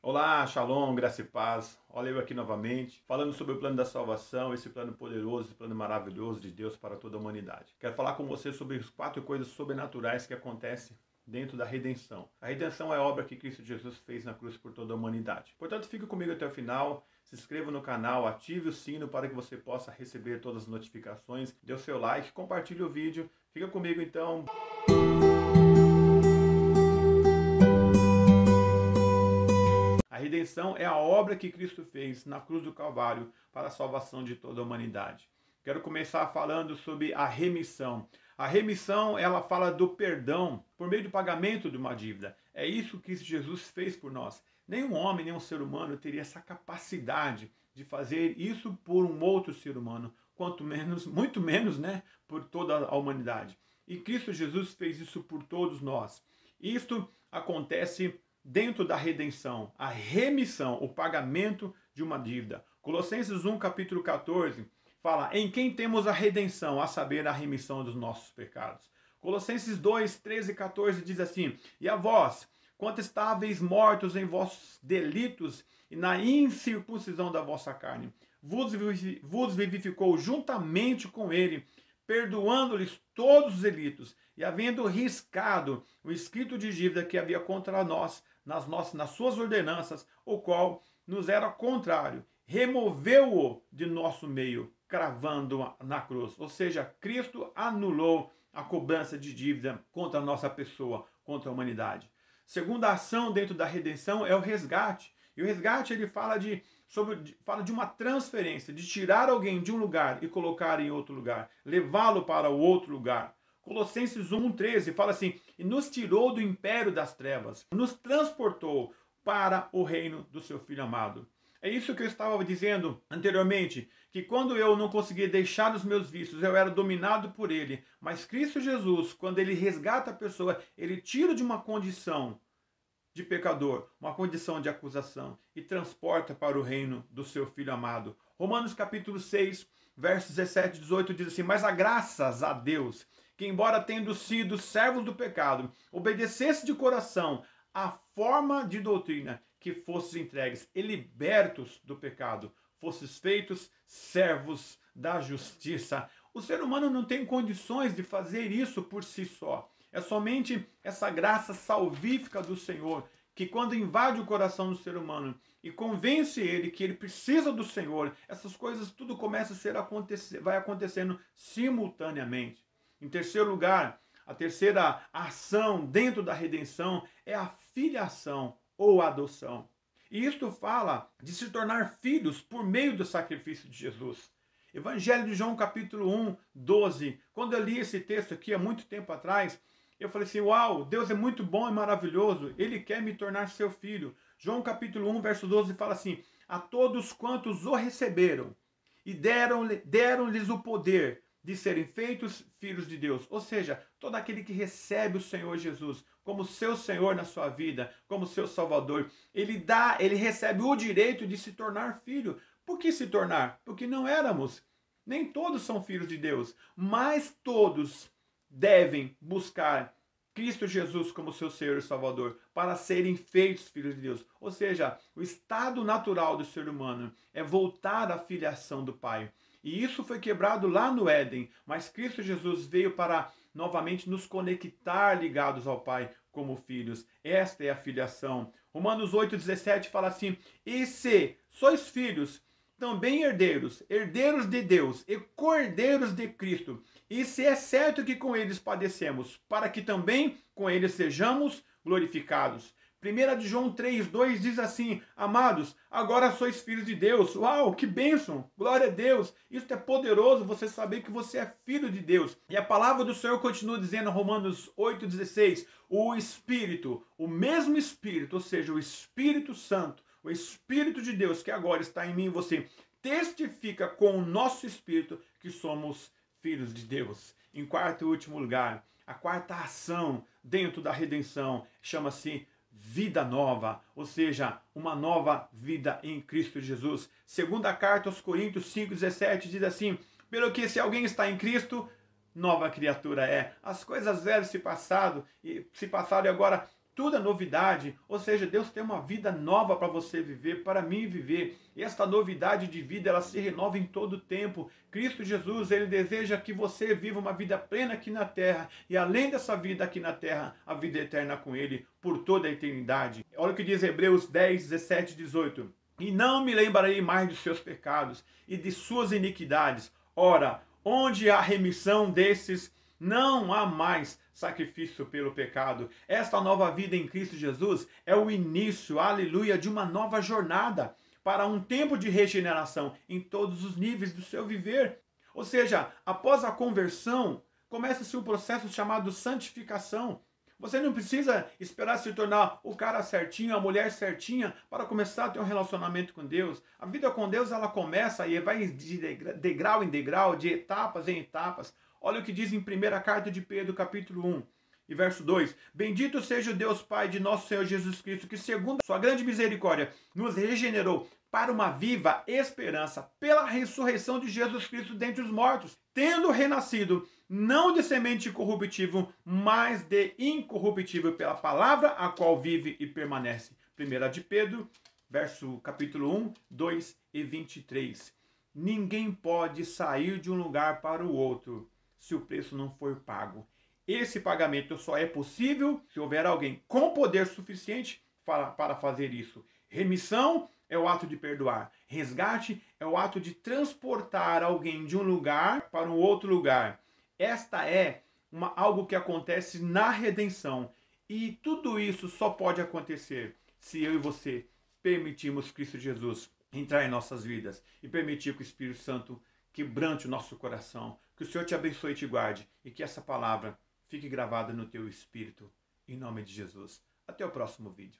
Olá, Shalom, graça e paz. Olha eu aqui novamente, falando sobre o plano da salvação, esse plano poderoso, esse plano maravilhoso de Deus para toda a humanidade. Quero falar com você sobre as 4 coisas sobrenaturais que acontecem dentro da redenção. A redenção é a obra que Cristo Jesus fez na cruz por toda a humanidade. Portanto, fique comigo até o final, se inscreva no canal, ative o sino para que você possa receber todas as notificações, dê o seu like, compartilhe o vídeo. Fica comigo então. A redenção é a obra que Cristo fez na cruz do Calvário para a salvação de toda a humanidade. Quero começar falando sobre a remissão. A remissão, ela fala do perdão por meio do pagamento de uma dívida. É isso que Jesus fez por nós. Nenhum homem, nenhum ser humano teria essa capacidade de fazer isso por um outro ser humano, quanto menos, muito menos, né, por toda a humanidade. E Cristo Jesus fez isso por todos nós. Isto acontece dentro da redenção, a remissão, o pagamento de uma dívida. Colossenses 1, capítulo 14, fala em quem temos a redenção, a saber, a remissão dos nossos pecados. Colossenses 2, 13 e 14 diz assim: e a vós, quanto estáveis mortos em vossos delitos e na incircuncisão da vossa carne, vos vivificou juntamente com ele, perdoando-lhes todos os delitos, e havendo riscado o escrito de dívida que havia contra nós, nas suas ordenanças, o qual nos era contrário, removeu-o de nosso meio, cravando-o na cruz. Ou seja, Cristo anulou a cobrança de dívida contra a nossa pessoa, contra a humanidade. Segunda ação dentro da redenção é o resgate. E o resgate ele fala de uma transferência, de tirar alguém de um lugar e colocar em outro lugar, levá-lo para o outro lugar. Colossenses 1,13 fala assim: e nos tirou do império das trevas, nos transportou para o reino do seu Filho amado. É isso que eu estava dizendo anteriormente, que quando eu não conseguia deixar os meus vícios, eu era dominado por ele. Mas Cristo Jesus, quando ele resgata a pessoa, ele tira de uma condição de pecador, uma condição de acusação, e transporta para o reino do seu Filho amado. Romanos capítulo 6, versos 17 e 18 diz assim: mas a graças a Deus, que embora tendo sido servos do pecado, obedecesse de coração a forma de doutrina que fosses entregues e libertos do pecado, fosses feitos servos da justiça. O ser humano não tem condições de fazer isso por si só. É somente essa graça salvífica do Senhor que, quando invade o coração do ser humano e convence ele que ele precisa do Senhor, essas coisas tudo começa vai acontecendo simultaneamente. Em terceiro lugar, a terceira ação dentro da redenção é a filiação ou adoção. E isto fala de se tornar filhos por meio do sacrifício de Jesus. Evangelho de João, capítulo 1, 12. Quando eu li esse texto aqui há muito tempo atrás, eu falei assim: uau, Deus é muito bom e maravilhoso, Ele quer me tornar seu filho. João capítulo 1, verso 12 fala assim: a todos quantos o receberam e deram-lhes o poder de serem feitos filhos de Deus. Ou seja, todo aquele que recebe o Senhor Jesus como seu Senhor na sua vida, como seu Salvador, ele recebe o direito de se tornar filho. Por que se tornar? Porque não éramos. Nem todos são filhos de Deus, mas todos devem buscar Cristo Jesus como seu Senhor e Salvador para serem feitos filhos de Deus. Ou seja, o estado natural do ser humano é voltar à filiação do Pai. E isso foi quebrado lá no Éden, mas Cristo Jesus veio para novamente nos conectar ligados ao Pai como filhos. Esta é a filiação. Romanos 8,17 fala assim: e se sois filhos, também herdeiros, herdeiros de Deus e cordeiros de Cristo. E se é certo que com eles padecemos, para que também com eles sejamos glorificados. 1 de João 3,2 diz assim: amados, agora sois filhos de Deus. Uau, que bênção! Glória a Deus! Isso é poderoso, você saber que você é filho de Deus. E a palavra do Senhor continua dizendo, Romanos 8,16: o Espírito, o mesmo Espírito, ou seja, o Espírito Santo, o Espírito de Deus que agora está em mim e você, testifica com o nosso Espírito que somos filhos de Deus. Em quarto e último lugar, a quarta ação dentro da redenção chama-se vida nova, ou seja, uma nova vida em Cristo Jesus. Segunda carta aos Coríntios 5,17 diz assim: pelo que se alguém está em Cristo, nova criatura é. As coisas velhas se passaram e agora tudo é novidade, ou seja, Deus tem uma vida nova para você viver, para mim viver. E esta novidade de vida, ela se renova em todo o tempo. Cristo Jesus, ele deseja que você viva uma vida plena aqui na terra, e além dessa vida aqui na terra, a vida eterna com ele por toda a eternidade. Olha o que diz Hebreus 10, 17 e 18. E não me lembrarei mais dos seus pecados e de suas iniquidades. Ora, onde há remissão desses, não há mais sacrifício pelo pecado. Esta nova vida em Cristo Jesus é o início, aleluia, de uma nova jornada para um tempo de regeneração em todos os níveis do seu viver. Ou seja, após a conversão, começa-se um processo chamado santificação. Você não precisa esperar se tornar o cara certinho, a mulher certinha, para começar a ter um relacionamento com Deus. A vida com Deus, ela começa e vai de degrau em degrau, de etapas em etapas. Olha o que diz em 1ª carta de Pedro, capítulo 1, e verso 2. Bendito seja o Deus Pai de nosso Senhor Jesus Cristo, que segundo a sua grande misericórdia, nos regenerou para uma viva esperança pela ressurreição de Jesus Cristo dentre os mortos, tendo renascido não de semente corruptível, mas de incorruptível pela palavra a qual vive e permanece. 1 de Pedro, capítulo 1, 2 e 23. Ninguém pode sair de um lugar para o outro se o preço não for pago. Esse pagamento só é possível se houver alguém com poder suficiente para fazer isso. Remissão é o ato de perdoar. Resgate é o ato de transportar alguém de um lugar para um outro lugar. Esta é algo que acontece na redenção. E tudo isso só pode acontecer se eu e você permitirmos Cristo Jesus entrar em nossas vidas e permitir que o Espírito Santo quebrante o nosso coração. Que o Senhor te abençoe e te guarde e que essa palavra fique gravada no teu espírito. Em nome de Jesus. Até o próximo vídeo.